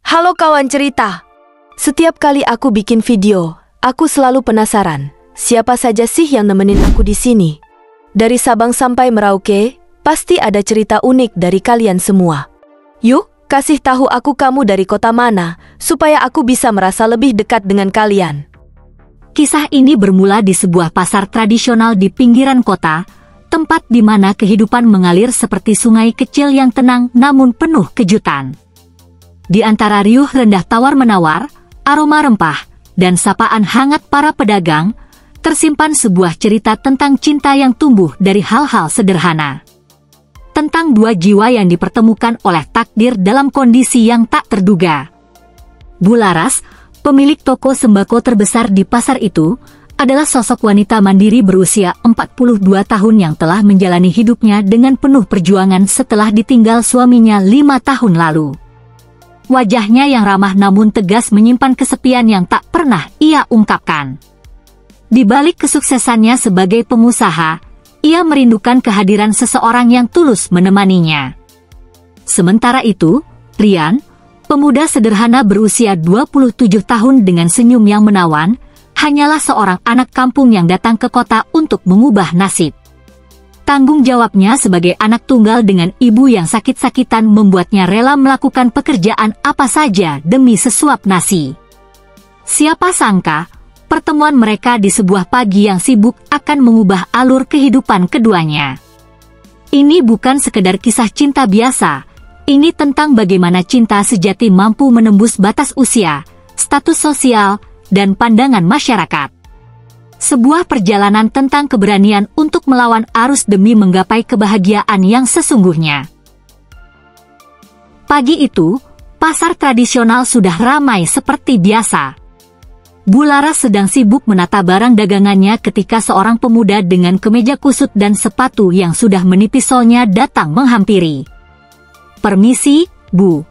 Halo kawan cerita. Setiap kali aku bikin video, aku selalu penasaran, siapa saja sih yang nemenin aku di sini? Dari Sabang sampai Merauke, pasti ada cerita unik dari kalian semua. Yuk, kasih tahu aku kamu dari kota mana, supaya aku bisa merasa lebih dekat dengan kalian. Kisah ini bermula di sebuah pasar tradisional di pinggiran kota, tempat di mana kehidupan mengalir seperti sungai kecil yang tenang namun penuh kejutan. Di antara riuh rendah tawar-menawar, aroma rempah, dan sapaan hangat para pedagang, tersimpan sebuah cerita tentang cinta yang tumbuh dari hal-hal sederhana. Tentang dua jiwa yang dipertemukan oleh takdir dalam kondisi yang tak terduga. Bu Laras, pemilik toko sembako terbesar di pasar itu, adalah sosok wanita mandiri berusia 42 tahun yang telah menjalani hidupnya dengan penuh perjuangan setelah ditinggal suaminya 5 tahun lalu. Wajahnya yang ramah namun tegas menyimpan kesepian yang tak pernah ia ungkapkan. Di balik kesuksesannya sebagai pengusaha, ia merindukan kehadiran seseorang yang tulus menemaninya. Sementara itu, Rian, pemuda sederhana berusia 27 tahun dengan senyum yang menawan, hanyalah seorang anak kampung yang datang ke kota untuk mengubah nasib. Tanggung jawabnya sebagai anak tunggal dengan ibu yang sakit-sakitan membuatnya rela melakukan pekerjaan apa saja demi sesuap nasi. Siapa sangka, pertemuan mereka di sebuah pagi yang sibuk akan mengubah alur kehidupan keduanya. Ini bukan sekedar kisah cinta biasa, ini tentang bagaimana cinta sejati mampu menembus batas usia, status sosial, dan pandangan masyarakat. Sebuah perjalanan tentang keberanian untuk melawan arus demi menggapai kebahagiaan yang sesungguhnya. Pagi itu, pasar tradisional sudah ramai seperti biasa. Bu Laras sedang sibuk menata barang dagangannya ketika seorang pemuda dengan kemeja kusut dan sepatu yang sudah menipis solnya datang menghampiri. "Permisi, Bu.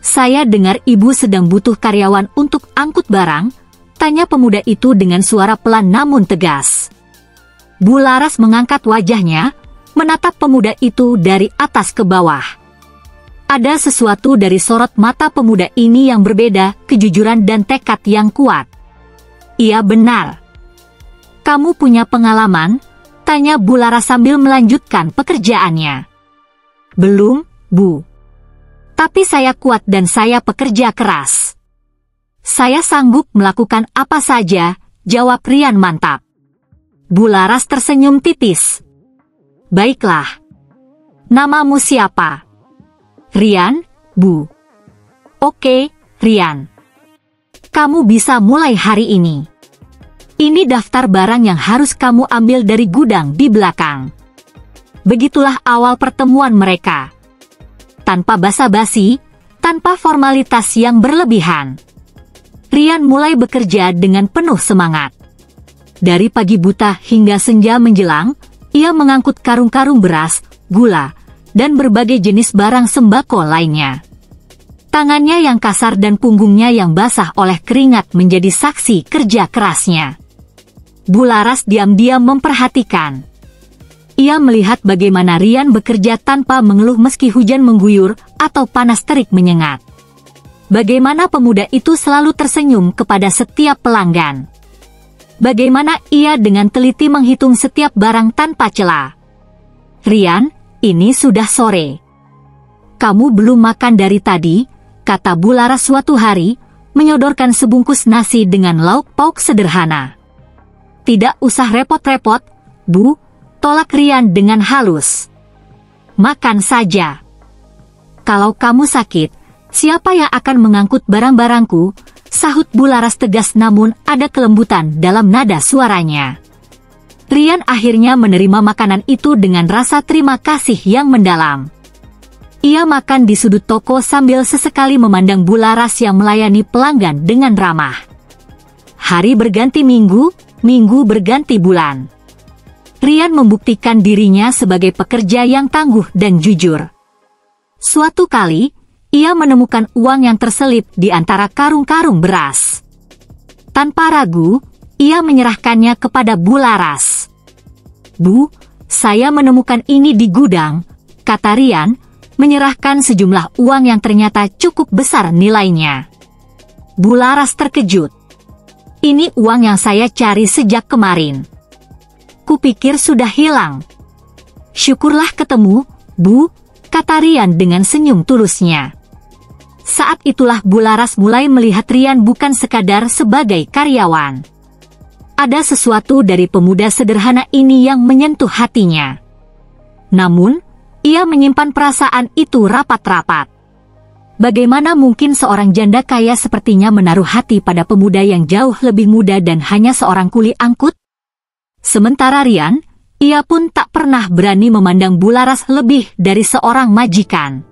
Saya dengar Ibu sedang butuh karyawan untuk angkut barang?" tanya pemuda itu dengan suara pelan namun tegas. Bu Laras mengangkat wajahnya, menatap pemuda itu dari atas ke bawah. Ada sesuatu dari sorot mata pemuda ini yang berbeda, kejujuran dan tekad yang kuat. "Iya benar. Kamu punya pengalaman?" tanya Bu Laras sambil melanjutkan pekerjaannya. "Belum, Bu. Tapi saya kuat dan saya pekerja keras. Saya sanggup melakukan apa saja," jawab Rian mantap. Bu Laras tersenyum tipis. "Baiklah. Namamu siapa?" "Rian, Bu." "Oke, Rian. Kamu bisa mulai hari ini. Ini daftar barang yang harus kamu ambil dari gudang di belakang." Begitulah awal pertemuan mereka. Tanpa basa-basi, tanpa formalitas yang berlebihan. Rian mulai bekerja dengan penuh semangat. Dari pagi buta hingga senja menjelang, ia mengangkut karung-karung beras, gula, dan berbagai jenis barang sembako lainnya. Tangannya yang kasar dan punggungnya yang basah oleh keringat menjadi saksi kerja kerasnya. Bu Laras diam-diam memperhatikan. Ia melihat bagaimana Rian bekerja tanpa mengeluh meski hujan mengguyur atau panas terik menyengat. Bagaimana pemuda itu selalu tersenyum kepada setiap pelanggan. Bagaimana ia dengan teliti menghitung setiap barang tanpa celah. "Rian, ini sudah sore. Kamu belum makan dari tadi," kata Bu Laras suatu hari, menyodorkan sebungkus nasi dengan lauk pauk sederhana. "Tidak usah repot-repot, Bu," tolak Rian dengan halus. "Makan saja. Kalau kamu sakit, siapa yang akan mengangkut barang-barangku?" sahut Bu Laras tegas namun ada kelembutan dalam nada suaranya. Rian akhirnya menerima makanan itu dengan rasa terima kasih yang mendalam. Ia makan di sudut toko sambil sesekali memandang Bu Laras yang melayani pelanggan dengan ramah. Hari berganti minggu, minggu berganti bulan. Rian membuktikan dirinya sebagai pekerja yang tangguh dan jujur. Suatu kali, ia menemukan uang yang terselip di antara karung-karung beras. Tanpa ragu, ia menyerahkannya kepada Bu Laras. "Bu, saya menemukan ini di gudang," kata Rian, menyerahkan sejumlah uang yang ternyata cukup besar nilainya. Bularas terkejut. Ini uang yang saya cari sejak kemarin. Kupikir sudah hilang. Syukurlah ketemu, Bu, kata Rian dengan senyum tulusnya. Saat itulah Bularas mulai melihat Rian bukan sekadar sebagai karyawan. Ada sesuatu dari pemuda sederhana ini yang menyentuh hatinya. Namun, ia menyimpan perasaan itu rapat-rapat. Bagaimana mungkin seorang janda kaya sepertinya menaruh hati pada pemuda yang jauh lebih muda dan hanya seorang kuli angkut? Sementara Rian, ia pun tak pernah berani memandang Bularas lebih dari seorang majikan.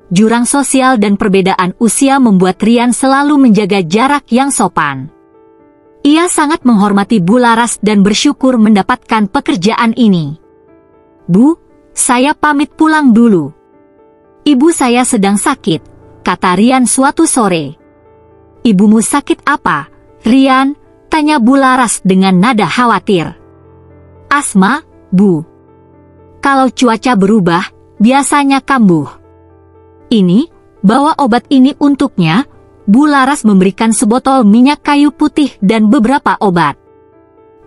Jurang sosial dan perbedaan usia membuat Rian selalu menjaga jarak yang sopan. Ia sangat menghormati Bularas dan bersyukur mendapatkan pekerjaan ini. Bu, saya pamit pulang dulu. Ibu saya sedang sakit, kata Rian suatu sore. Ibumu sakit apa, Rian? Tanya Bularas dengan nada khawatir. Asma, Bu. Kalau cuaca berubah, biasanya kambuh. Ini, bawa obat ini untuknya. Bularas memberikan sebotol minyak kayu putih dan beberapa obat.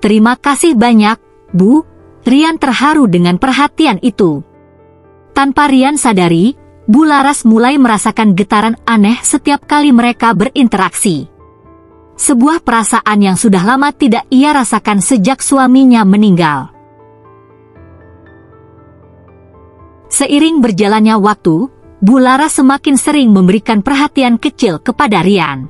Terima kasih banyak, Bu. Rian terharu dengan perhatian itu. Tanpa Rian sadari, Bularas mulai merasakan getaran aneh setiap kali mereka berinteraksi. Sebuah perasaan yang sudah lama tidak ia rasakan sejak suaminya meninggal. Seiring berjalannya waktu, Bularas semakin sering memberikan perhatian kecil kepada Rian.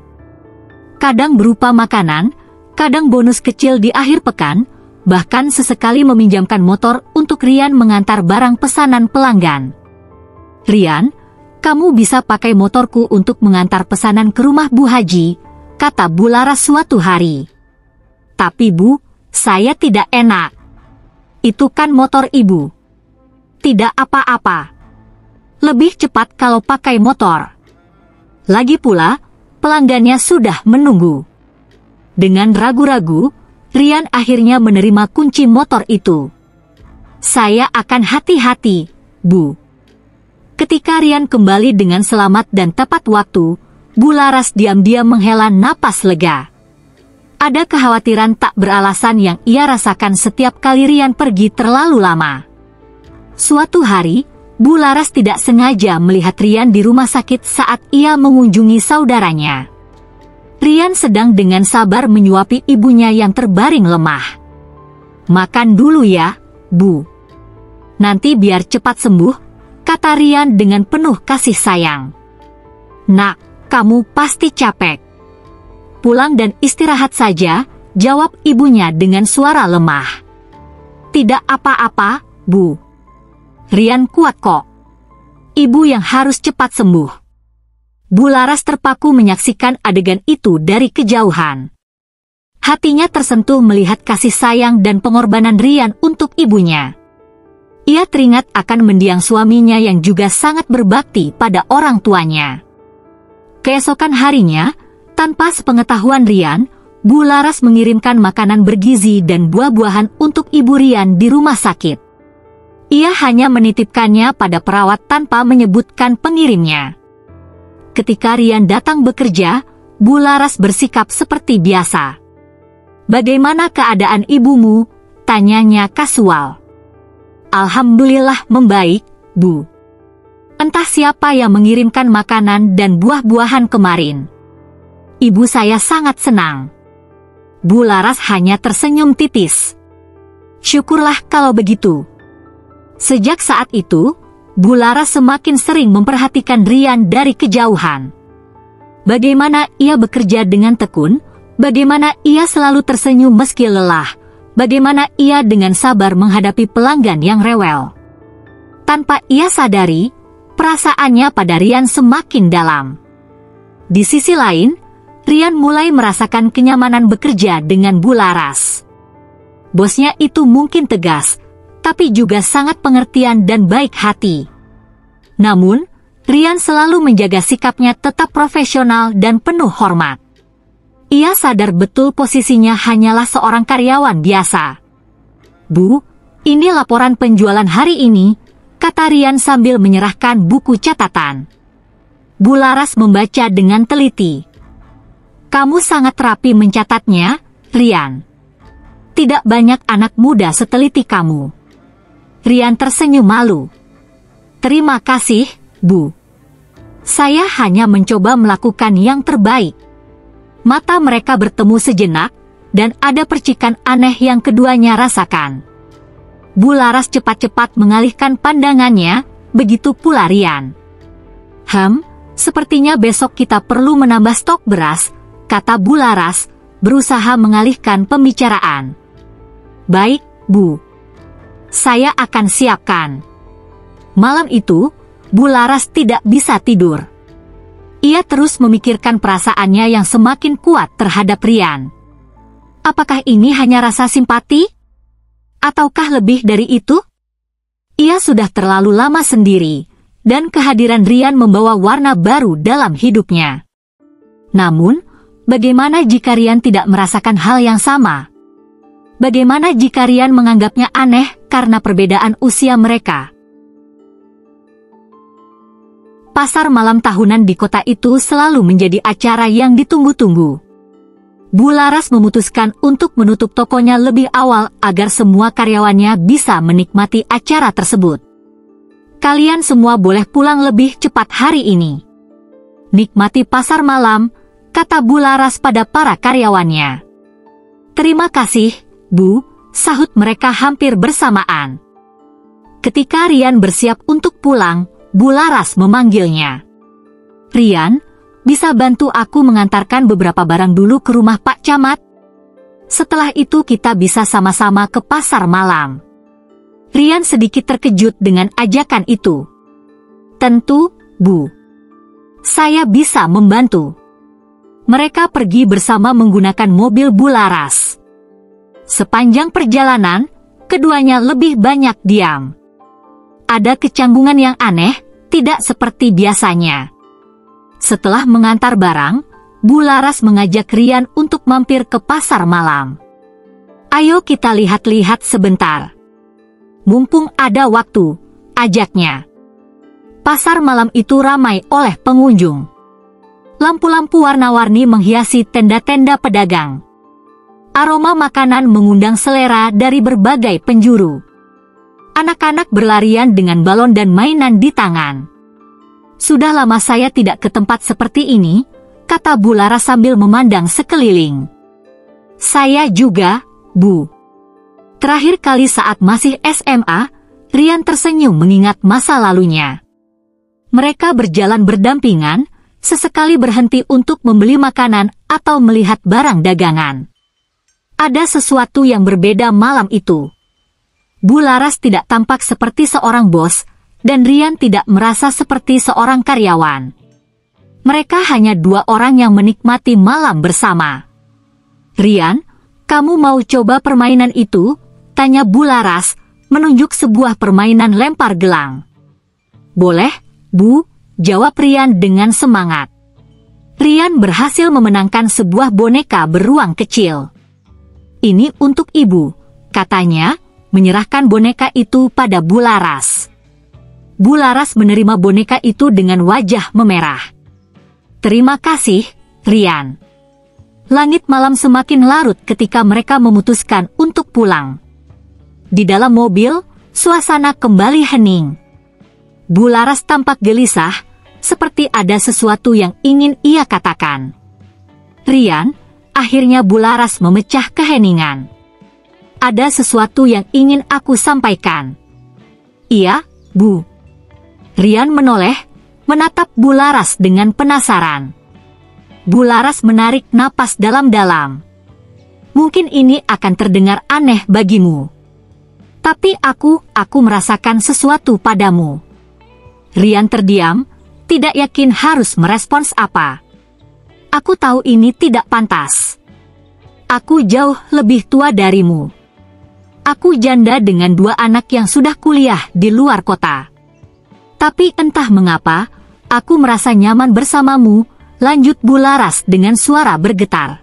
Kadang berupa makanan, kadang bonus kecil di akhir pekan, bahkan sesekali meminjamkan motor untuk Rian mengantar barang pesanan pelanggan. Rian, kamu bisa pakai motorku untuk mengantar pesanan ke rumah Bu Haji, kata Bularas suatu hari. Tapi Bu, saya tidak enak. Itu kan motor Ibu. Tidak apa-apa. Lebih cepat kalau pakai motor. Lagi pula, pelanggannya sudah menunggu. Dengan ragu-ragu, Rian akhirnya menerima kunci motor itu. Saya akan hati-hati, Bu. Ketika Rian kembali dengan selamat dan tepat waktu, Bularas diam-diam menghela napas lega. Ada kekhawatiran tak beralasan yang ia rasakan setiap kali Rian pergi terlalu lama. Suatu hari, Bularas tidak sengaja melihat Rian di rumah sakit saat ia mengunjungi saudaranya. Rian sedang dengan sabar menyuapi ibunya yang terbaring lemah. Makan dulu ya, Bu. Nanti biar cepat sembuh, kata Rian dengan penuh kasih sayang. Nak, kamu pasti capek. Pulang dan istirahat saja, jawab ibunya dengan suara lemah. Tidak apa-apa, Bu. Rian kuat kok. Ibu yang harus cepat sembuh. Bularas terpaku menyaksikan adegan itu dari kejauhan. Hatinya tersentuh melihat kasih sayang dan pengorbanan Rian untuk ibunya. Ia teringat akan mendiang suaminya yang juga sangat berbakti pada orang tuanya. Keesokan harinya, tanpa sepengetahuan Rian, Bularas mengirimkan makanan bergizi dan buah-buahan untuk ibu Rian di rumah sakit. Ia hanya menitipkannya pada perawat tanpa menyebutkan pengirimnya. Ketika Rian datang bekerja, Bularas bersikap seperti biasa. Bagaimana keadaan ibumu? Tanyanya kasual. Alhamdulillah membaik, Bu. Entah siapa yang mengirimkan makanan dan buah-buahan kemarin. Ibu saya sangat senang. Bularas hanya tersenyum tipis. Syukurlah kalau begitu. Sejak saat itu, Bularas semakin sering memperhatikan Rian dari kejauhan. Bagaimana ia bekerja dengan tekun, bagaimana ia selalu tersenyum meski lelah, bagaimana ia dengan sabar menghadapi pelanggan yang rewel. Tanpa ia sadari, perasaannya pada Rian semakin dalam. Di sisi lain, Rian mulai merasakan kenyamanan bekerja dengan Bularas. Bosnya itu mungkin tegas, tapi juga sangat pengertian dan baik hati. Namun, Rian selalu menjaga sikapnya tetap profesional dan penuh hormat. Ia sadar betul posisinya hanyalah seorang karyawan biasa. Bu, ini laporan penjualan hari ini, kata Rian sambil menyerahkan buku catatan. Bularas membaca dengan teliti. Kamu sangat rapi mencatatnya, Rian. Tidak banyak anak muda seteliti kamu. Rian tersenyum malu. Terima kasih, Bu. Saya hanya mencoba melakukan yang terbaik. Mata mereka bertemu sejenak, dan ada percikan aneh yang keduanya rasakan. Bularas cepat-cepat mengalihkan pandangannya, begitu pula Rian. Sepertinya besok kita perlu menambah stok beras, kata Bularas, berusaha mengalihkan pembicaraan. Baik, Bu. Saya akan siapkan. Malam itu, Bularas tidak bisa tidur. Ia terus memikirkan perasaannya yang semakin kuat terhadap Rian. Apakah ini hanya rasa simpati? Ataukah lebih dari itu? Ia sudah terlalu lama sendiri, dan kehadiran Rian membawa warna baru dalam hidupnya. Namun, bagaimana jika Rian tidak merasakan hal yang sama? Bagaimana jika Rian menganggapnya aneh karena perbedaan usia mereka? Pasar malam tahunan di kota itu selalu menjadi acara yang ditunggu-tunggu. Bularas memutuskan untuk menutup tokonya lebih awal agar semua karyawannya bisa menikmati acara tersebut. Kalian semua boleh pulang lebih cepat hari ini. Nikmati pasar malam, kata Bularas pada para karyawannya. Terima kasih, Bu, sahut mereka hampir bersamaan. Ketika Rian bersiap untuk pulang, Bularas memanggilnya. Rian, bisa bantu aku mengantarkan beberapa barang dulu ke rumah Pak Camat? Setelah itu kita bisa sama-sama ke pasar malam. Rian sedikit terkejut dengan ajakan itu. Tentu, Bu. Saya bisa membantu. Mereka pergi bersama menggunakan mobil Bularas. Sepanjang perjalanan, keduanya lebih banyak diam. Ada kecanggungan yang aneh, tidak seperti biasanya. Setelah mengantar barang, Bularas mengajak Rian untuk mampir ke pasar malam. Ayo kita lihat-lihat sebentar. Mumpung ada waktu, ajaknya. Pasar malam itu ramai oleh pengunjung. Lampu-lampu warna-warni menghiasi tenda-tenda pedagang. Aroma makanan mengundang selera dari berbagai penjuru. Anak-anak berlarian dengan balon dan mainan di tangan. Sudah lama saya tidak ke tempat seperti ini, kata Bularas sambil memandang sekeliling. Saya juga, Bu. Terakhir kali saat masih SMA, Rian tersenyum mengingat masa lalunya. Mereka berjalan berdampingan, sesekali berhenti untuk membeli makanan atau melihat barang dagangan. Ada sesuatu yang berbeda malam itu. Bularas tidak tampak seperti seorang bos, dan Rian tidak merasa seperti seorang karyawan. Mereka hanya dua orang yang menikmati malam bersama. Rian, kamu mau coba permainan itu? Tanya Bularas, menunjuk sebuah permainan lempar gelang. Boleh, Bu, jawab Rian dengan semangat. Rian berhasil memenangkan sebuah boneka beruang kecil. Ini untuk Ibu, katanya, menyerahkan boneka itu pada Bularas. Bularas menerima boneka itu dengan wajah memerah. Terima kasih, Rian. Langit malam semakin larut ketika mereka memutuskan untuk pulang. Di dalam mobil, suasana kembali hening. Bularas tampak gelisah, seperti ada sesuatu yang ingin ia katakan. Rian, akhirnya Bularas memecah keheningan. Ada sesuatu yang ingin aku sampaikan. Iya, Bu. Rian menoleh, menatap Bularas dengan penasaran. Bularas menarik napas dalam-dalam. Mungkin ini akan terdengar aneh bagimu. Tapi aku merasakan sesuatu padamu. Rian terdiam, tidak yakin harus merespons apa. Aku tahu ini tidak pantas. Aku jauh lebih tua darimu. Aku janda dengan 2 anak yang sudah kuliah di luar kota. Tapi entah mengapa, aku merasa nyaman bersamamu, lanjut Bularas dengan suara bergetar.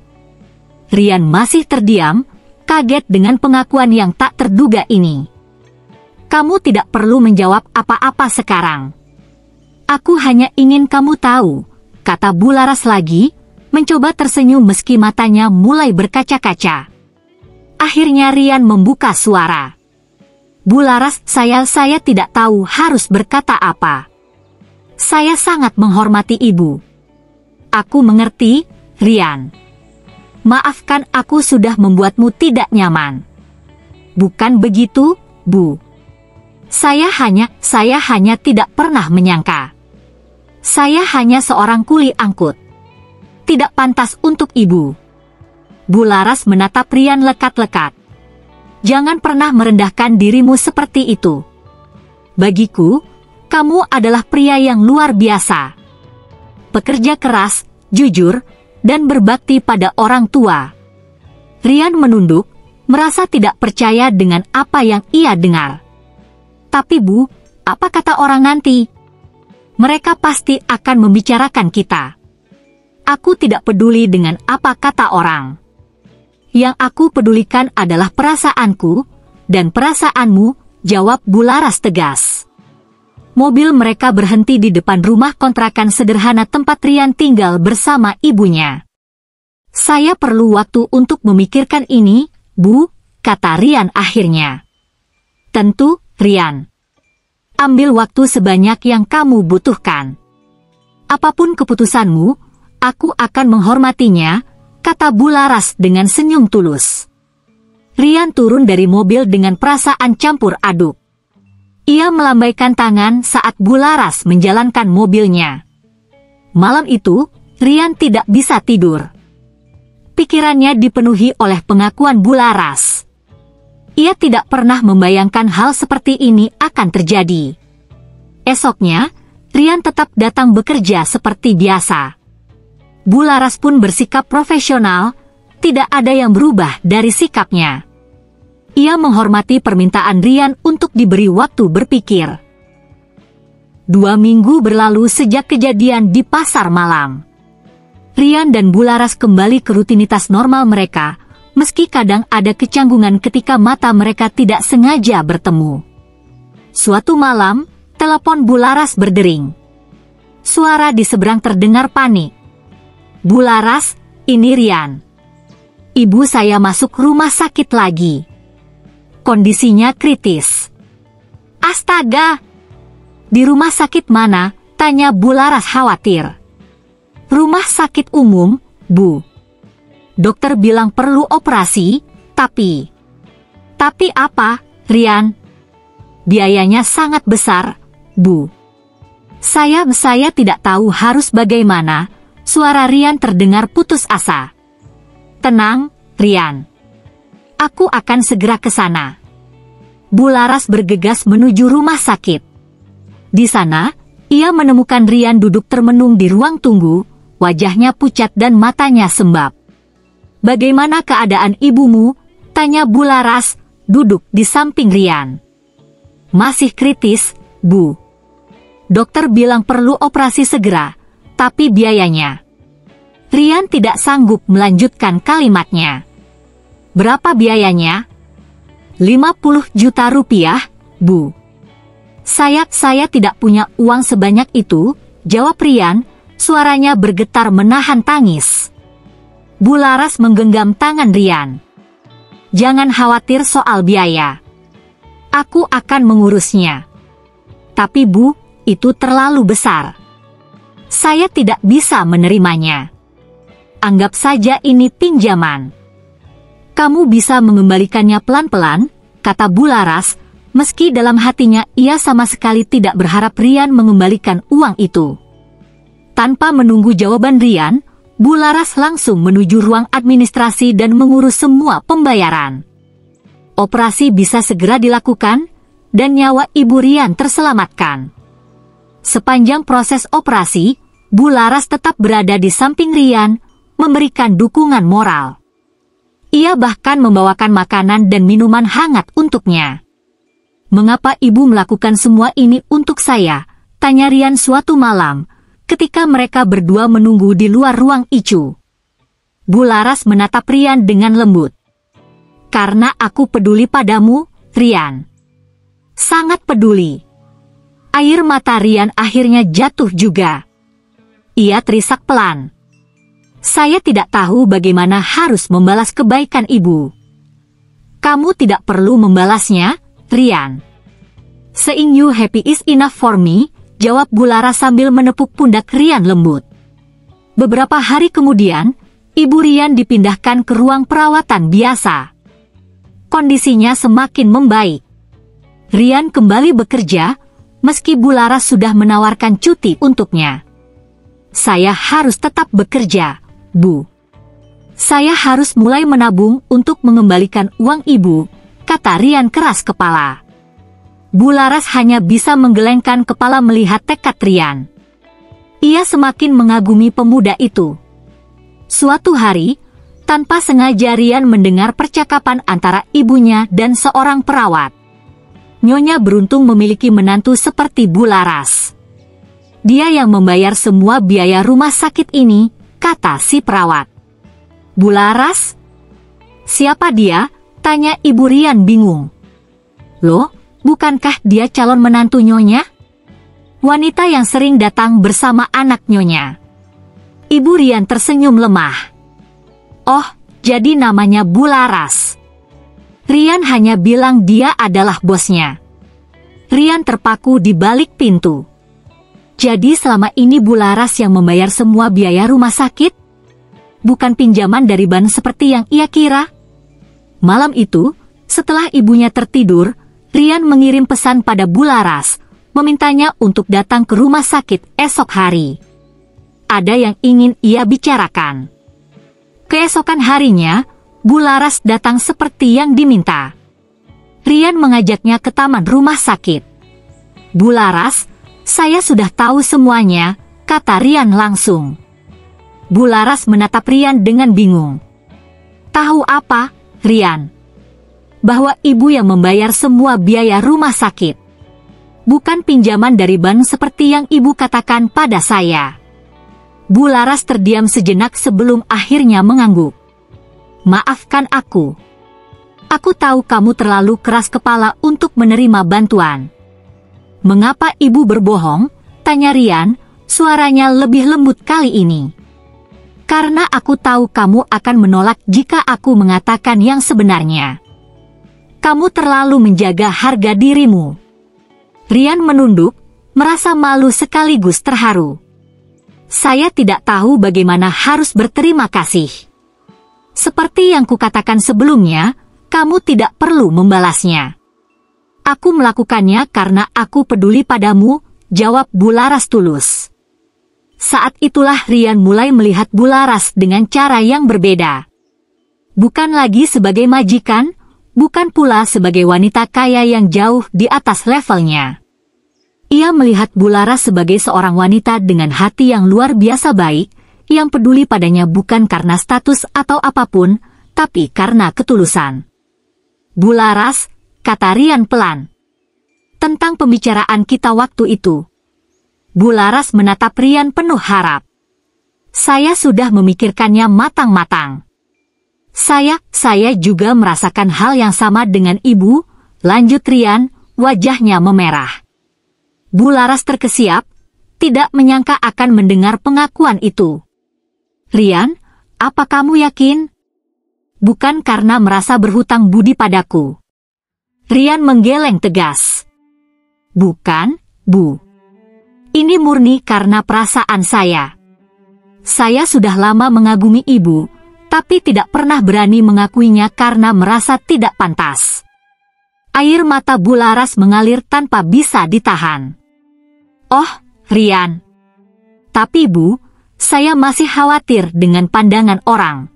Rian masih terdiam, kaget dengan pengakuan yang tak terduga ini. Kamu tidak perlu menjawab apa-apa sekarang. Aku hanya ingin kamu tahu, kata Bularas lagi, mencoba tersenyum meski matanya mulai berkaca-kaca. Akhirnya Rian membuka suara. Bularas, saya tidak tahu harus berkata apa. Saya sangat menghormati ibu. Aku mengerti, Rian. Maafkan aku sudah membuatmu tidak nyaman. Bukan begitu, Bu. Saya hanya tidak pernah menyangka. Saya hanya seorang kuli angkut. Tidak pantas untuk ibu. Bularas menatap Rian lekat-lekat. Jangan pernah merendahkan dirimu seperti itu. Bagiku, kamu adalah pria yang luar biasa. Pekerja keras, jujur, dan berbakti pada orang tua. Rian menunduk, merasa tidak percaya dengan apa yang ia dengar. Tapi Bu, apa kata orang nanti? Mereka pasti akan membicarakan kita. Aku tidak peduli dengan apa kata orang. Yang aku pedulikan adalah perasaanku, dan perasaanmu, jawab Bularas tegas. Mobil mereka berhenti di depan rumah kontrakan sederhana tempat Rian tinggal bersama ibunya. Saya perlu waktu untuk memikirkan ini, Bu, kata Rian akhirnya. Tentu, Rian. Ambil waktu sebanyak yang kamu butuhkan. Apapun keputusanmu, aku akan menghormatinya, kata Bularas dengan senyum tulus. Rian turun dari mobil dengan perasaan campur aduk. Ia melambaikan tangan saat Bularas menjalankan mobilnya. Malam itu, Rian tidak bisa tidur. Pikirannya dipenuhi oleh pengakuan Bularas. Ia tidak pernah membayangkan hal seperti ini akan terjadi. Esoknya, Rian tetap datang bekerja seperti biasa. Bularas pun bersikap profesional, tidak ada yang berubah dari sikapnya. Ia menghormati permintaan Rian untuk diberi waktu berpikir. 2 minggu berlalu sejak kejadian di pasar malam. Rian dan Bularas kembali ke rutinitas normal mereka, meski kadang ada kecanggungan ketika mata mereka tidak sengaja bertemu. Suatu malam, telepon Bularas berdering. Suara di seberang terdengar panik. Bularas, ini Rian. Ibu saya masuk rumah sakit lagi. Kondisinya kritis. Astaga! Di rumah sakit mana? Tanya Bularas khawatir. Rumah sakit umum, Bu. Dokter bilang perlu operasi, tapi... Tapi apa, Rian? Biayanya sangat besar, Bu. Saya tidak tahu harus bagaimana. Suara Rian terdengar putus asa. Tenang, Rian. Aku akan segera ke sana. Bularas bergegas menuju rumah sakit. Di sana, ia menemukan Rian duduk termenung di ruang tunggu, wajahnya pucat dan matanya sembab. Bagaimana keadaan ibumu? Tanya Bularas, duduk di samping Rian. Masih kritis, Bu. Dokter bilang perlu operasi segera, tapi biayanya. Rian tidak sanggup melanjutkan kalimatnya. Berapa biayanya? 50 juta rupiah, Bu. Saya tidak punya uang sebanyak itu, jawab Rian, suaranya bergetar menahan tangis. Bularas menggenggam tangan Rian. Jangan khawatir soal biaya. Aku akan mengurusnya. Tapi Bu, itu terlalu besar. Saya tidak bisa menerimanya. Anggap saja ini pinjaman. Kamu bisa mengembalikannya pelan-pelan, kata Bularas, meski dalam hatinya ia sama sekali tidak berharap Rian mengembalikan uang itu. Tanpa menunggu jawaban Rian, Bularas langsung menuju ruang administrasi dan mengurus semua pembayaran. Operasi bisa segera dilakukan, dan nyawa Ibu Rian terselamatkan. Sepanjang proses operasi, Bularas tetap berada di samping Rian, memberikan dukungan moral. Ia bahkan membawakan makanan dan minuman hangat untuknya. Mengapa ibu melakukan semua ini untuk saya? Tanya Rian suatu malam, ketika mereka berdua menunggu di luar ruang ICU. Bularas menatap Rian dengan lembut. Karena aku peduli padamu, Rian. Sangat peduli. Air mata Rian akhirnya jatuh juga. Ia terisak pelan. Saya tidak tahu bagaimana harus membalas kebaikan ibu. Kamu tidak perlu membalasnya, Rian. Saying you happy is enough for me, jawab Bularas sambil menepuk pundak Rian lembut. Beberapa hari kemudian, Ibu Rian dipindahkan ke ruang perawatan biasa. Kondisinya semakin membaik. Rian kembali bekerja, meski Bularas sudah menawarkan cuti untuknya. Saya harus tetap bekerja, Bu. Saya harus mulai menabung untuk mengembalikan uang ibu, kata Rian keras kepala. Bularas hanya bisa menggelengkan kepala melihat tekad Rian. Ia semakin mengagumi pemuda itu. Suatu hari, tanpa sengaja Rian mendengar percakapan antara ibunya dan seorang perawat. Nyonya beruntung memiliki menantu seperti Bularas. Dia yang membayar semua biaya rumah sakit ini, kata si perawat. Bularas? Siapa dia? Tanya Ibu Rian bingung. Loh, bukankah dia calon menantu Nyonya? Wanita yang sering datang bersama anak Nyonya. Ibu Rian tersenyum lemah. Oh, jadi namanya Bularas. Rian hanya bilang dia adalah bosnya. Rian terpaku di balik pintu. Jadi selama ini Bularas yang membayar semua biaya rumah sakit? Bukan pinjaman dari bank seperti yang ia kira? Malam itu, setelah ibunya tertidur, Rian mengirim pesan pada Bularas, memintanya untuk datang ke rumah sakit esok hari. Ada yang ingin ia bicarakan. Keesokan harinya, Bularas datang seperti yang diminta. Rian mengajaknya ke taman rumah sakit. Bularas, saya sudah tahu semuanya, kata Rian langsung. Bularas menatap Rian dengan bingung. Tahu apa, Rian? Bahwa ibu yang membayar semua biaya rumah sakit. Bukan pinjaman dari bank seperti yang ibu katakan pada saya. Bularas terdiam sejenak sebelum akhirnya mengangguk. Maafkan aku. Aku tahu kamu terlalu keras kepala untuk menerima bantuan. Mengapa ibu berbohong? Tanya Rian, suaranya lebih lembut kali ini. Karena aku tahu kamu akan menolak jika aku mengatakan yang sebenarnya. Kamu terlalu menjaga harga dirimu. Rian menunduk, merasa malu sekaligus terharu. Saya tidak tahu bagaimana harus berterima kasih. Seperti yang kukatakan sebelumnya, kamu tidak perlu membalasnya. Aku melakukannya karena aku peduli padamu, jawab Bularas tulus. Saat itulah Rian mulai melihat Bularas dengan cara yang berbeda. Bukan lagi sebagai majikan, bukan pula sebagai wanita kaya yang jauh di atas levelnya. Ia melihat Bularas sebagai seorang wanita dengan hati yang luar biasa baik, yang peduli padanya bukan karena status atau apapun, tapi karena ketulusan. Bularas, kata Rian pelan. Tentang pembicaraan kita waktu itu. Bularas menatap Rian penuh harap. Saya sudah memikirkannya matang-matang. Saya juga merasakan hal yang sama dengan ibu, lanjut Rian, wajahnya memerah. Bularas terkesiap, tidak menyangka akan mendengar pengakuan itu. Rian, apa kamu yakin? Bukan karena merasa berhutang budi padaku. Rian menggeleng tegas. Bukan, Bu. Ini murni karena perasaan saya. Saya sudah lama mengagumi ibu, tapi tidak pernah berani mengakuinya karena merasa tidak pantas. Air mata Bularas mengalir tanpa bisa ditahan. Oh, Rian. Tapi Bu, saya masih khawatir dengan pandangan orang.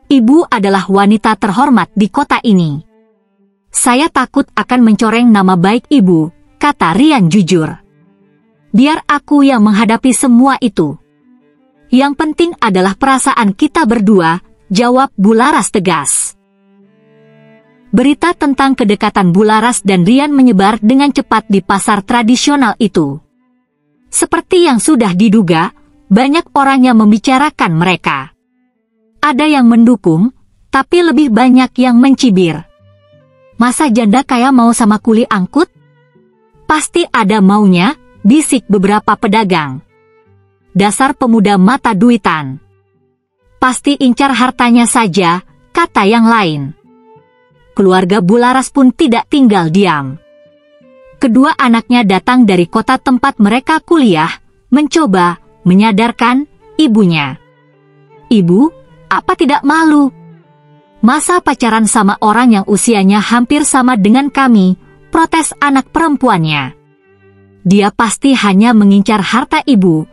Ibu adalah wanita terhormat di kota ini. Saya takut akan mencoreng nama baik ibu, kata Rian jujur. Biar aku yang menghadapi semua itu. Yang penting adalah perasaan kita berdua, jawab Bularas tegas. Berita tentang kedekatan Bularas dan Rian menyebar dengan cepat di pasar tradisional itu. Seperti yang sudah diduga, banyak orang yang membicarakan mereka. Ada yang mendukung, tapi lebih banyak yang mencibir. Masa janda kaya mau sama kuli angkut? Pasti ada maunya, bisik beberapa pedagang. Dasar pemuda mata duitan. Pasti incar hartanya saja, kata yang lain. Keluarga Bularas pun tidak tinggal diam. Kedua anaknya datang dari kota tempat mereka kuliah, mencoba menyadarkan ibunya. Ibu, apa tidak malu? Masa pacaran sama orang yang usianya hampir sama dengan kami, protes anak perempuannya. Dia pasti hanya mengincar harta ibu,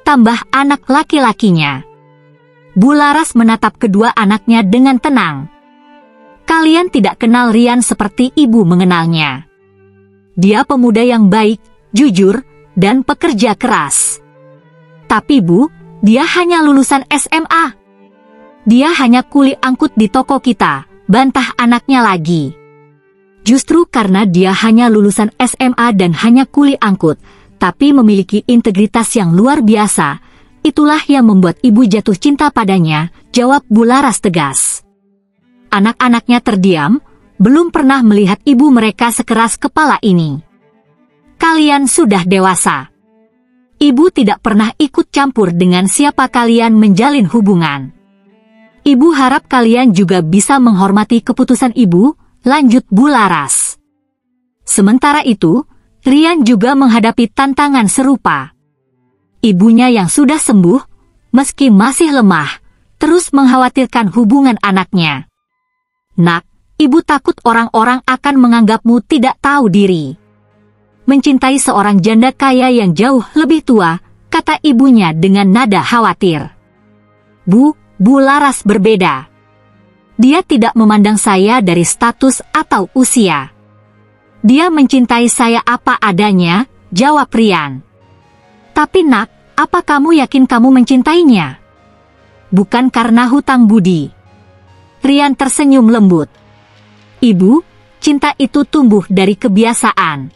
tambah anak laki-lakinya. Bularas menatap kedua anaknya dengan tenang. Kalian tidak kenal Rian seperti ibu mengenalnya. Dia pemuda yang baik, jujur, dan pekerja keras. Tapi Bu, dia hanya lulusan SMA. Dia hanya kuli angkut di toko kita, bantah anaknya lagi. Justru karena dia hanya lulusan SMA dan hanya kuli angkut, tapi memiliki integritas yang luar biasa, itulah yang membuat ibu jatuh cinta padanya, jawab Bularas tegas. Anak-anaknya terdiam, belum pernah melihat ibu mereka sekeras kepala ini. Kalian sudah dewasa. Ibu tidak pernah ikut campur dengan siapa kalian menjalin hubungan. Ibu harap kalian juga bisa menghormati keputusan ibu, lanjut Bularas. Sementara itu, Rian juga menghadapi tantangan serupa. Ibunya yang sudah sembuh, meski masih lemah, terus mengkhawatirkan hubungan anaknya. Nak, ibu takut orang-orang akan menganggapmu tidak tahu diri. Mencintai seorang janda kaya yang jauh lebih tua, kata ibunya dengan nada khawatir. Bu, Bularas berbeda. Dia tidak memandang saya dari status atau usia. Dia mencintai saya apa adanya, jawab Rian. Tapi nak, apa kamu yakin kamu mencintainya? Bukan karena hutang budi. Rian tersenyum lembut. Ibu, cinta itu tumbuh dari kebiasaan.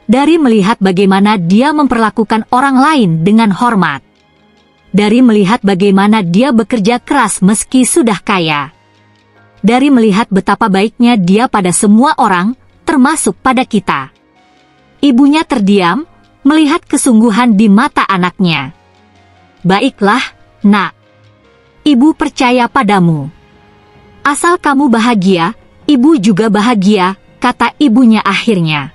Dari melihat bagaimana dia memperlakukan orang lain dengan hormat. Dari melihat bagaimana dia bekerja keras meski sudah kaya. Dari melihat betapa baiknya dia pada semua orang, termasuk pada kita. Ibunya terdiam, melihat kesungguhan di mata anaknya. Baiklah, nak. Ibu percaya padamu. Asal kamu bahagia, ibu juga bahagia, kata ibunya akhirnya.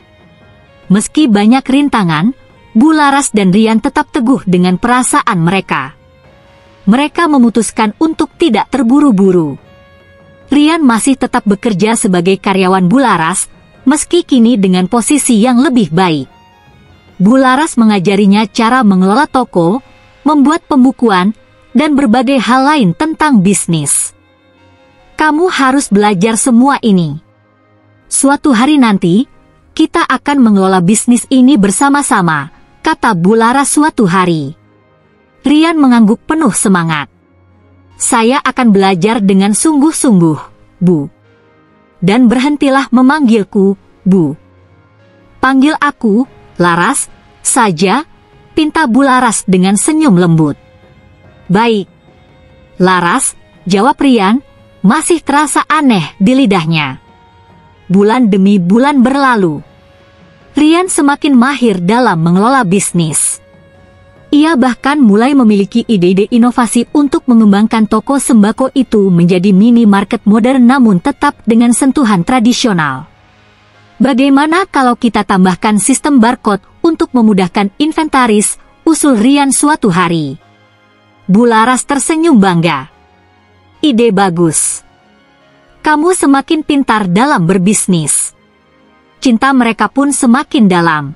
Meski banyak rintangan, Bularas dan Rian tetap teguh dengan perasaan mereka. Mereka memutuskan untuk tidak terburu-buru. Rian masih tetap bekerja sebagai karyawan Bularas, meski kini dengan posisi yang lebih baik. Bularas mengajarinya cara mengelola toko, membuat pembukuan, dan berbagai hal lain tentang bisnis. Kamu harus belajar semua ini. Suatu hari nanti, kita akan mengelola bisnis ini bersama-sama, kata Bularas suatu hari. Rian mengangguk penuh semangat. Saya akan belajar dengan sungguh-sungguh, Bu. Dan berhentilah memanggilku, Bu. Panggil aku, Laras, saja, pinta Bularas dengan senyum lembut. Baik. Laras, jawab Rian, masih terasa aneh di lidahnya. Bulan demi bulan berlalu. Rian semakin mahir dalam mengelola bisnis. Ia bahkan mulai memiliki ide-ide inovasi untuk mengembangkan toko sembako itu menjadi minimarket modern namun tetap dengan sentuhan tradisional. Bagaimana kalau kita tambahkan sistem barcode untuk memudahkan inventaris, usul Rian suatu hari. Bularas tersenyum bangga. Ide bagus. Kamu semakin pintar dalam berbisnis. Cinta mereka pun semakin dalam.